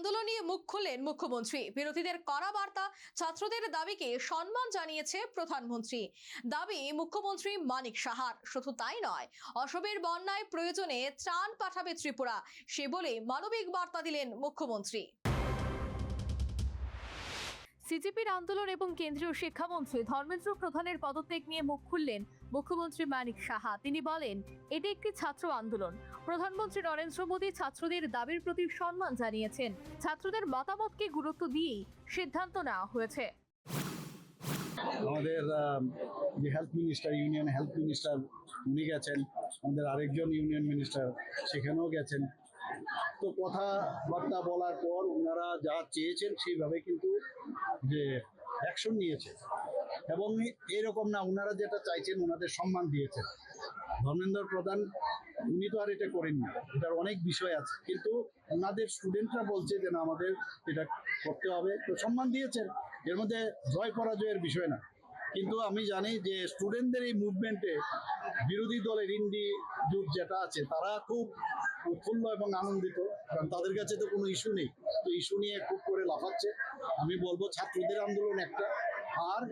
আন্দোলন নিয়ে মুখ খুললেন মুখ্যমন্ত্রী। বিরোধীদের কড়া বার্তা, ছাত্রদের দাবিকে সম্মান জানিয়েছে প্রধানমন্ত্রী। দাবি মুখ্যমন্ত্রী মানিক সাহার। শুধু তাই নয়, অসমের বন্যায় প্রয়োজনে ত্রাণ পাঠাবে ত্রিপুরা, সে বলে মানবিক বার্তা দিলেন মুখ্যমন্ত্রী। সিজিপির আন্দোলন এবং কেন্দ্রীয় শিক্ষামন্ত্রী ধর্মেন্দ্র প্রধানের পদত্যাগ নিয়ে মুখ খুললেন মুখ্যমন্ত্রী মানিক সাহা। তিনি বলেন, এটি একটি ছাত্র আন্দোলন। প্রধানমন্ত্রী নরেন্দ্র মোদী ছাত্রদের দাবির প্রতি সম্মান জানিয়েছেন। ছাত্রদের মতামতকে গুরুত্ব দিয়েই সিদ্ধান্ত নেওয়া হয়েছে। আমাদের যে health minister, union health minister উনি গেছেন, আমাদের আরেকজন ইউনিয়ন মিনিস্টার সেখানেও গেছেন। তো কথাবার্তা বলার পর ওনারা যা চেয়েছেন সেইভাবে কিন্তু যে অ্যাকশন নিয়েছে, এবং এরকম না ওনারা যেটা চাইছেন ওনাদের সম্মান দিয়েছেন। ধর্মেন্দ্র প্রধান উনি তো আর এটা করেননি, এটার অনেক বিষয় আছে, কিন্তু ওনাদের স্টুডেন্টরা বলছে যে না আমাদের এটা করতে হবে, তো সম্মান দিয়েছেন। এর মধ্যে জয় পরাজয়ের বিষয় না, কিন্তু আমি জানি যে স্টুডেন্টদের এই মুভমেন্টে বিরোধী দলের ইন্ডি জোট যেটা আছে তারা খুব উৎফুল্ল এবং আনন্দিত, কারণ তাদের কাছে তো কোনো ইস্যু নেই, তো ইস্যু নিয়ে খুব করে লাফাচ্ছে। আমি বলবো ছাত্রদের আন্দোলন একটা, আর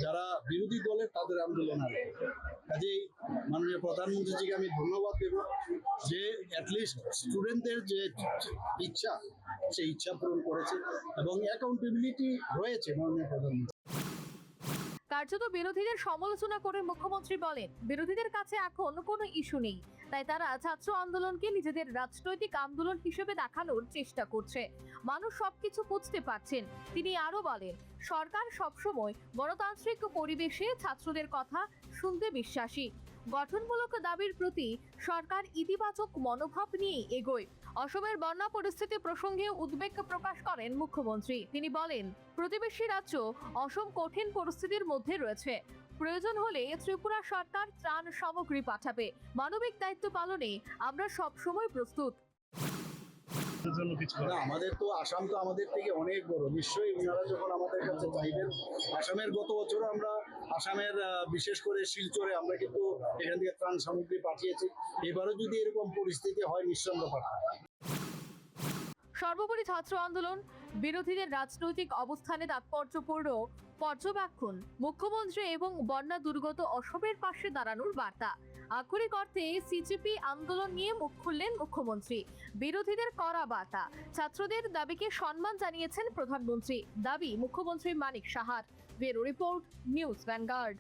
যারা বিরোধী দলের তাদের আন্দোলন আর কাজেই মাননীয় প্রধানমন্ত্রীজিকে আমি ধন্যবাদ দেব যে অ্যাটলিস্ট স্টুডেন্টদের যে ইচ্ছা সেই ইচ্ছা পূরণ করেছে এবং অ্যাকাউন্টেবিলিটি রয়েছে মাননীয় প্রধানমন্ত্রী। কার্যত বিরোধীদের সমালোচনা করে মুখ্যমন্ত্রী বলেন, বিরোধীদের কাছে এখন কোনো ইস্যু নেই, তাই তারা ছাত্র আন্দোলনকে নিজেদের রাজনৈতিক আন্দোলন হিসেবে দেখানোর চেষ্টা করছে। মানুষ সবকিছু বুঝতে পারছেন। তিনি আরো বলেন, সরকার সবসময় গণতান্ত্রিক পরিবেশে ছাত্রদের কথা শুনতে বিশ্বাসী। গঠনমূলক দাবির প্রতি সরকার ইতিবাচক মনোভাব নিয়ে এগোয়। অসমের বন্যা পরিস্থিতি প্রসঙ্গে উদ্বেগ প্রকাশ করেন মুখ্যমন্ত্রী। তিনি বলেন, প্রতিবেশী রাজ্য অসম কঠিন পরিস্থিতির মধ্যে রয়েছে। প্রয়োজন হলে ত্রিপুরা সরকার ত্রাণ সামগ্রী পাঠাবে। মানবিক দায়িত্ব পালনে আমরা সবসময় প্রস্তুত। আমাদের তো আসাম তো আমাদের থেকে অনেক বড়, নিশ্চয়ই ওনারা যখন আমাদের কাছে চাইবেন, আসামের গত বছর আমরা আসামের বিশেষ করে শিলচরে আমরা কিন্তু এখান থেকে ত্রাণ সামগ্রী পাঠিয়েছি। এবারও যদি এরকম পরিস্থিতি হয় নিশ্চয় আমরা পাঠাবো। সর্বোপরি ছাত্র আন্দোলন, বিরোধীদের রাজনৈতিক অবস্থানে তাৎপর্যপূর্ণ পর্যবেক্ষণ, মুখ্যমন্ত্রী এবং বন্যা দুর্গত অসমের পাশে দাঁড়ানোর বার্তা। আক্ষরিক অর্থে সিজিপি আন্দোলন নিয়ে মুখ খুললেন মুখ্যমন্ত্রী। বিরোধীদের কড়া বার্তা, ছাত্রদের দাবিকে সম্মান জানিয়েছেন প্রধানমন্ত্রী। দাবি মুখ্যমন্ত্রী মানিক সাহার। Bureau report, news vanguard.